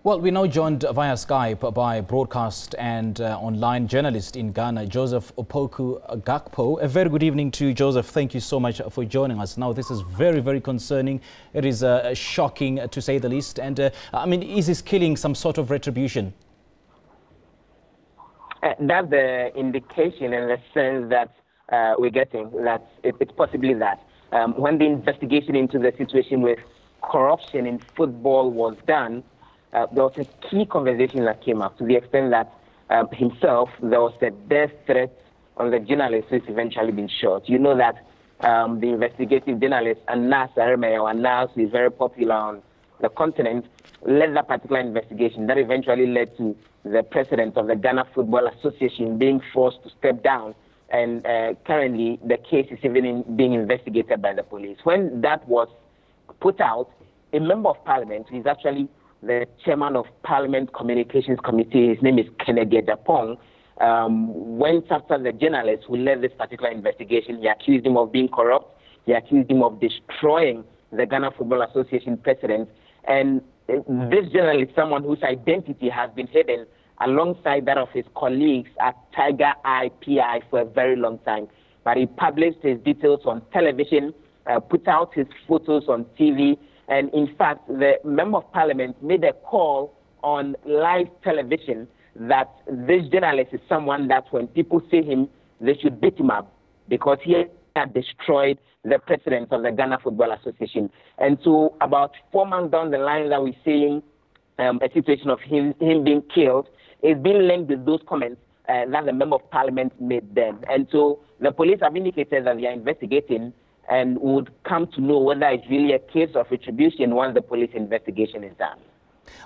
Well, we're now joined via Skype by broadcast and online journalist in Ghana, Joseph Opoku Gakpo. A very good evening to you, Joseph. Thank you so much for joining us. Now, this is very, very concerning. It is shocking, to say the least. And, I mean, is this killing some sort of retribution? That's the indication in the sense that we're getting, that it's possibly that. When the investigation into the situation with corruption in football was done, there was a key conversation that came up to the extent that himself, there was a death threat on the journalist who's eventually been shot. You know that the investigative journalist Anas Aremeyaw Anas, who is very popular on the continent, led that particular investigation that eventually led to the president of the Ghana Football Association being forced to step down. And currently, the case is even being investigated by the police. When that was put out, a member of parliament, who is actually the chairman of Parliament Communications Committee, his name is Kennedy Japong, went after the journalist who led this particular investigation. He accused him of being corrupt. He accused him of destroying the Ghana Football Association president. And this journalist, someone whose identity has been hidden alongside that of his colleagues at Tiger IPI for a very long time. But he published his details on television, put out his photos on TV, and in fact, the member of parliament made a call on live television that this journalist is someone that when people see him, they should beat him up because he had destroyed the president of the Ghana Football Association. And so about 4 months down the line that we're seeing a situation of him being killed, it's been linked with those comments that the member of parliament made then. And so the police have indicated that they are investigating and would come to know whether it's really a case of retribution once the police investigation is done.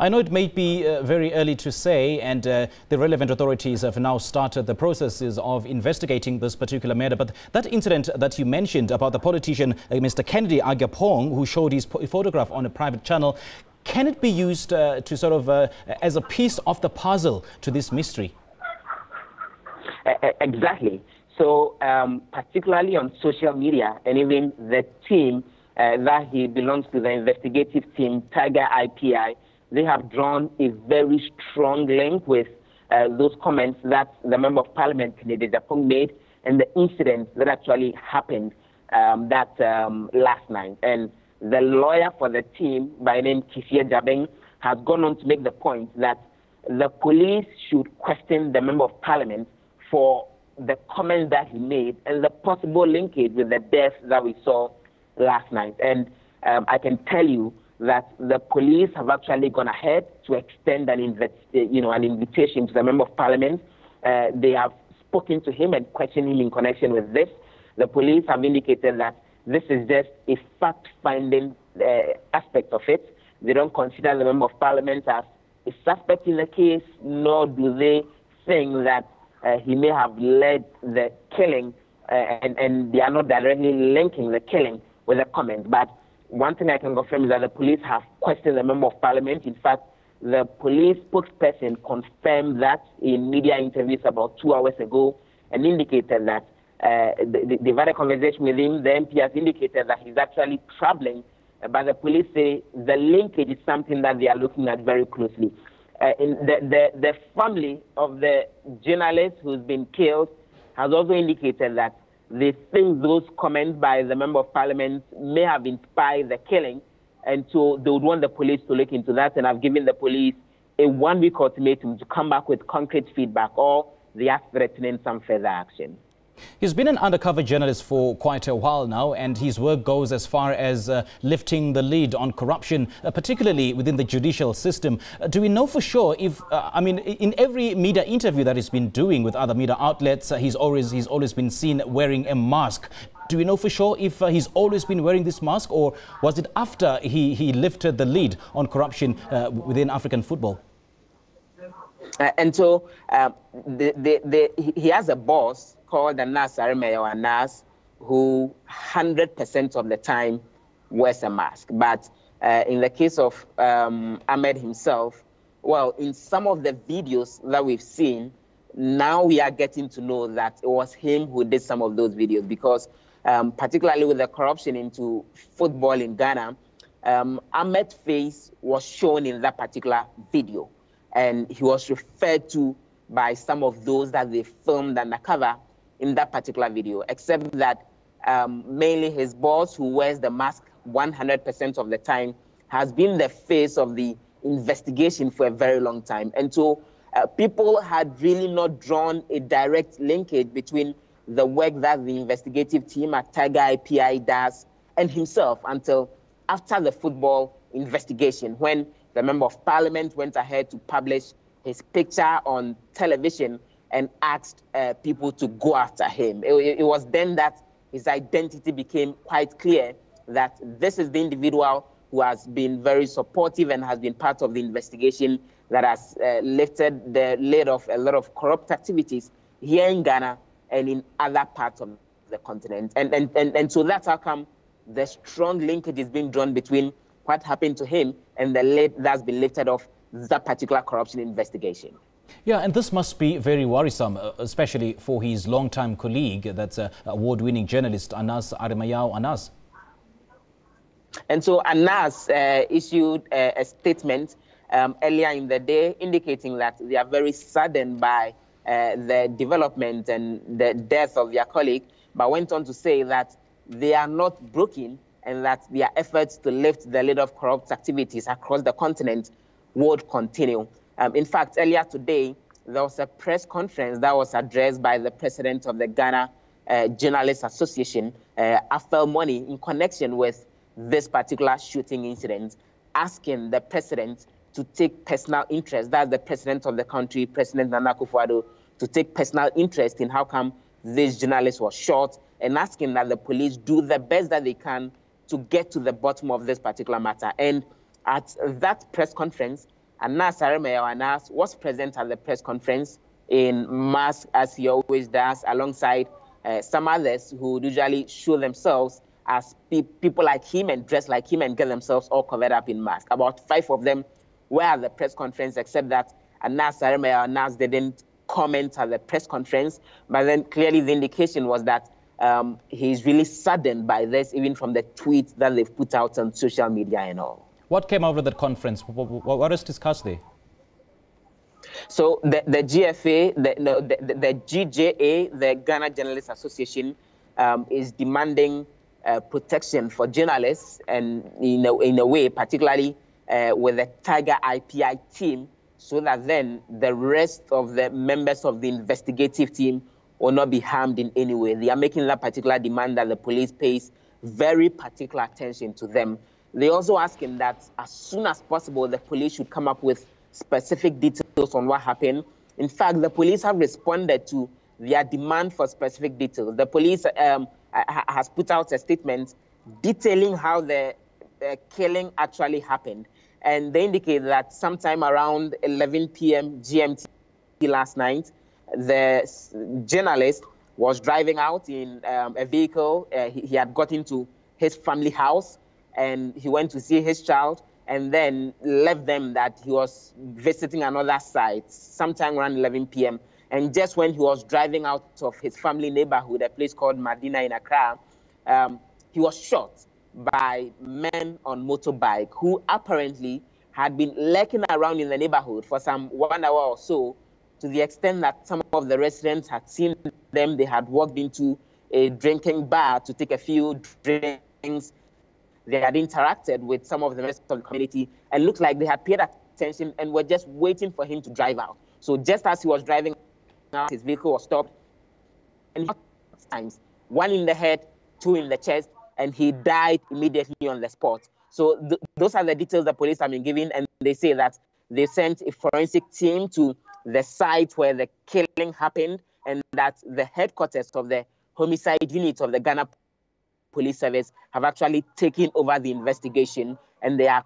I know it may be very early to say, and the relevant authorities have now started the processes of investigating this particular matter, but that incident that you mentioned about the politician, Mr. Kennedy Agapong, who showed his photograph on a private channel, can it be used to sort of as a piece of the puzzle to this mystery? Exactly. So particularly on social media, and even the team that he belongs to, the investigative team, Tiger IPI, they have drawn a very strong link with those comments that the member of parliament, Kennedy Japong, made and the incident that actually happened last night. And the lawyer for the team, by name Kifia Jabeng, has gone on to make the point that the police should question the member of parliament for the comments that he made and the possible linkage with the death that we saw last night. And I can tell you that the police have actually gone ahead to extend an invitation to the member of parliament. They have spoken to him and questioned him in connection with this. The police have indicated that this is just a fact-finding aspect of it. They don't consider the member of parliament as a suspect in the case, nor do they think that he may have led the killing, and they are not directly linking the killing with the comment. But one thing I can confirm is that the police have questioned the member of parliament. In fact, the police spokesperson confirmed that in media interviews about 2 hours ago and indicated that they've had a conversation with him. The MP has indicated that he's actually traveling, but the police say the linkage is something that they are looking at very closely. In the family of the journalist who's been killed has also indicated that they think those comments by the member of parliament may have inspired the killing, and so they would want the police to look into that, and have given the police a 1-week ultimatum to come back with concrete feedback, or they are threatening some further action. He's been an undercover journalist for quite a while now, and his work goes as far as lifting the lid on corruption, particularly within the judicial system. Do we know for sure if, I mean, in every media interview that he's been doing with other media outlets, he's always been seen wearing a mask. Do we know for sure if he's always been wearing this mask, or was it after he lifted the lid on corruption within African football? And so he has a boss called Anas Aremeyaw Anas, who 100% of the time wears a mask. But in the case of Ahmed himself, well, in some of the videos that we've seen, now we are getting to know that it was him who did some of those videos, because particularly with the corruption into football in Ghana, Ahmed's face was shown in that particular video, and he was referred to by some of those that they filmed undercover in that particular video, except that mainly his boss, who wears the mask 100% of the time, has been the face of the investigation for a very long time. And so people had really not drawn a direct linkage between the work that the investigative team at Tiger IPI does and himself until after the football investigation, when the Member of Parliament went ahead to publish his picture on television and asked people to go after him. It was then that his identity became quite clear, that this is the individual who has been very supportive and has been part of the investigation that has lifted the lid of a lot of corrupt activities here in Ghana and in other parts of the continent. And so that's how come the strong linkage is being drawn between what happened to him and the lid that's been lifted off that particular corruption investigation. Yeah, and this must be very worrisome, especially for his longtime colleague, that's award-winning journalist Anas Aremeyaw Anas. And so Anas issued a statement earlier in the day indicating that they are very saddened by the development and the death of their colleague, but went on to say that they are not broken and that their efforts to lift the lid of corrupt activities across the continent would continue. In fact, earlier today, there was a press conference that was addressed by the president of the Ghana Journalists Association, Afel Money, in connection with this particular shooting incident, asking the president to take personal interest, that's the president of the country, President Nana Akufo-Addo, to take personal interest in how come this journalist was shot, and asking that the police do the best that they can to get to the bottom of this particular matter. And at that press conference, Anas Aremeyaw Anas was present at the press conference in mask, as he always does, alongside some others who usually show themselves as people like him and dress like him and get themselves all covered up in masks. About 5 of them were at the press conference, except that Anas Aremeyaw Anas didn't comment at the press conference. But then clearly the indication was that he's really saddened by this, even from the tweets that they've put out on social media and all. What came out of that conference? What is discussed there? So the GFA, the GJA, the Ghana Journalists Association, is demanding protection for journalists, and in a way, particularly with the Tiger IPI team, so that then the rest of the members of the investigative team will not be harmed in any way. They are making that particular demand that the police pays very particular attention to them. They're also asking that as soon as possible, the police should come up with specific details on what happened. In fact, the police have responded to their demand for specific details. The police has put out a statement detailing how the killing actually happened. And they indicate that sometime around 11 p.m. GMT last night, the journalist was driving out in a vehicle. He had got into his family house, and he went to see his child, and then left them that he was visiting another site sometime around 11 p.m. And just when he was driving out of his family neighborhood, a place called Medina in Accra, he was shot by men on motorbike who apparently had been lurking around in the neighborhood for some 1 hour or so, to the extent that some of the residents had seen them. They had walked into a drinking bar to take a few drinks. They had interacted with some of the rest of the community and looked like they had paid attention and were just waiting for him to drive out. So just as he was driving out, his vehicle was stopped, and times, 1 in the head, 2 in the chest, and he died immediately on the spot. So those are the details the police have been given, and they say that they sent a forensic team to the site where the killing happened, and that the headquarters of the homicide unit of the Ghana Police Service have actually taken over the investigation, and they are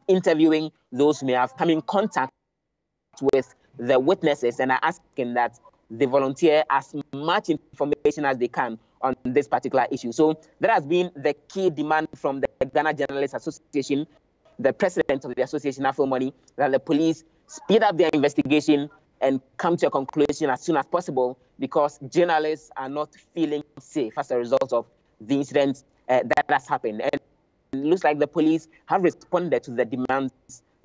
interviewing those who may have come in contact with the witnesses and are asking that they volunteer as much information as they can on this particular issue. So that has been the key demand from the Ghana Journalists Association, the president of the association, Afel Money, that the police speed up their investigation and come to a conclusion as soon as possible, because journalists are not feeling safe as a result of the incident that has happened. And it looks like the police have responded to the demands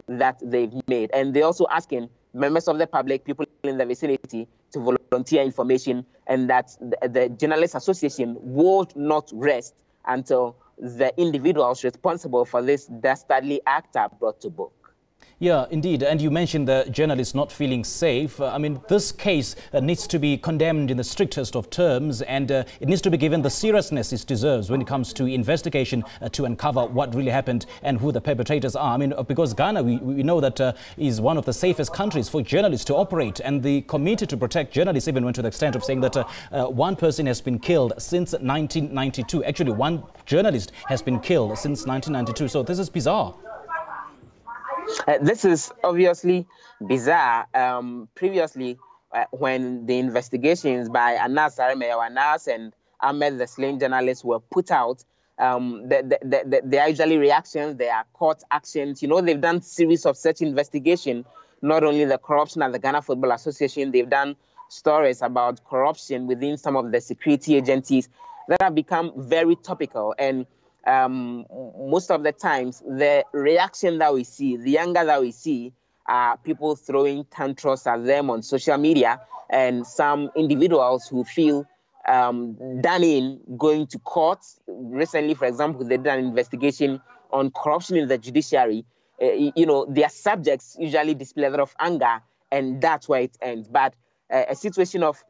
that they've made. And they're also asking members of the public, people in the vicinity, to volunteer information, and that the Journalists Association would not rest until the individuals responsible for this dastardly act are brought to book. Yeah, indeed. And you mentioned the journalists not feeling safe. I mean, this case needs to be condemned in the strictest of terms, and it needs to be given the seriousness it deserves when it comes to investigation to uncover what really happened and who the perpetrators are. I mean, because Ghana, we know that is one of the safest countries for journalists to operate, and the Committee to Protect Journalists even went to the extent of saying that one person has been killed since 1992. Actually, one journalist has been killed since 1992. So this is bizarre. This is obviously bizarre. Previously, when the investigations by Anas Aremeyaw Anas and Ahmed, the slain journalist, were put out, there are usually reactions, there are court actions. You know, they've done series of such investigation, not only the corruption at the Ghana Football Association, they've done stories about corruption within some of the security agencies that have become very topical. And most of the times, the reaction that we see, the anger that we see, are people throwing tantrums at them on social media, and some individuals who feel done in going to court. Recently, for example, they did an investigation on corruption in the judiciary. You know, their subjects usually display a lot of anger, and that's where it ends. But a situation of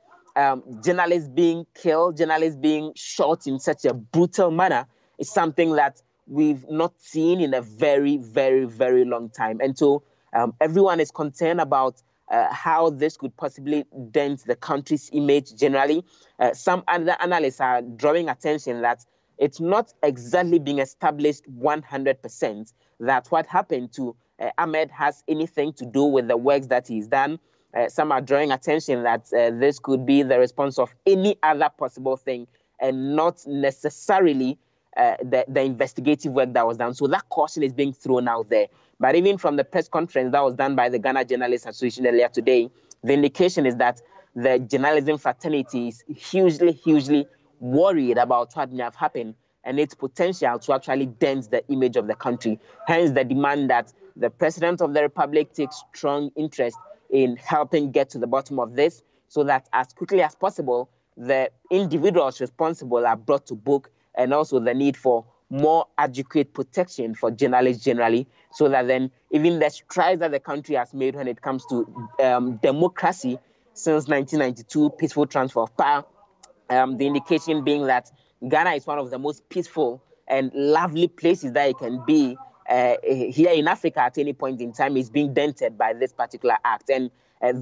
journalists being killed, journalists being shot in such a brutal manner, is something that we've not seen in a very, very, very long time. And so everyone is concerned about how this could possibly dent the country's image generally. Some other analysts are drawing attention that it's not exactly being established 100% that what happened to Ahmed has anything to do with the works that he's done. Some are drawing attention that this could be the response of any other possible thing and not necessarily the investigative work that was done. So that caution is being thrown out there. But even from the press conference that was done by the Ghana Journalists Association earlier today, the indication is that the journalism fraternity is hugely worried about what may have happened and its potential to actually dent the image of the country. Hence the demand that the President of the Republic takes strong interest in helping get to the bottom of this, so that as quickly as possible, the individuals responsible are brought to book, and also the need for more adequate protection for journalists generally, so that then even the strides that the country has made when it comes to democracy since 1992, peaceful transfer of power, the indication being that Ghana is one of the most peaceful and lovely places that it can be here in Africa at any point in time, is being dented by this particular act. And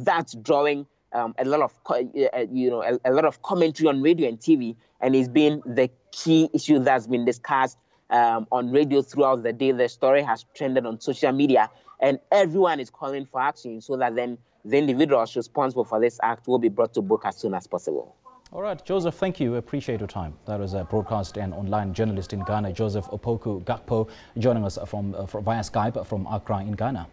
that's drawing a lot of commentary on radio and TV, and it's been the key issue that's been discussed on radio throughout the day. The story has trended on social media, and everyone is calling for action so that then the individuals responsible for this act will be brought to book as soon as possible. All right, Joseph, thank you. Appreciate your time. That was a broadcast and online journalist in Ghana, Joseph Opoku Gakpo, joining us from via Skype from Accra in Ghana.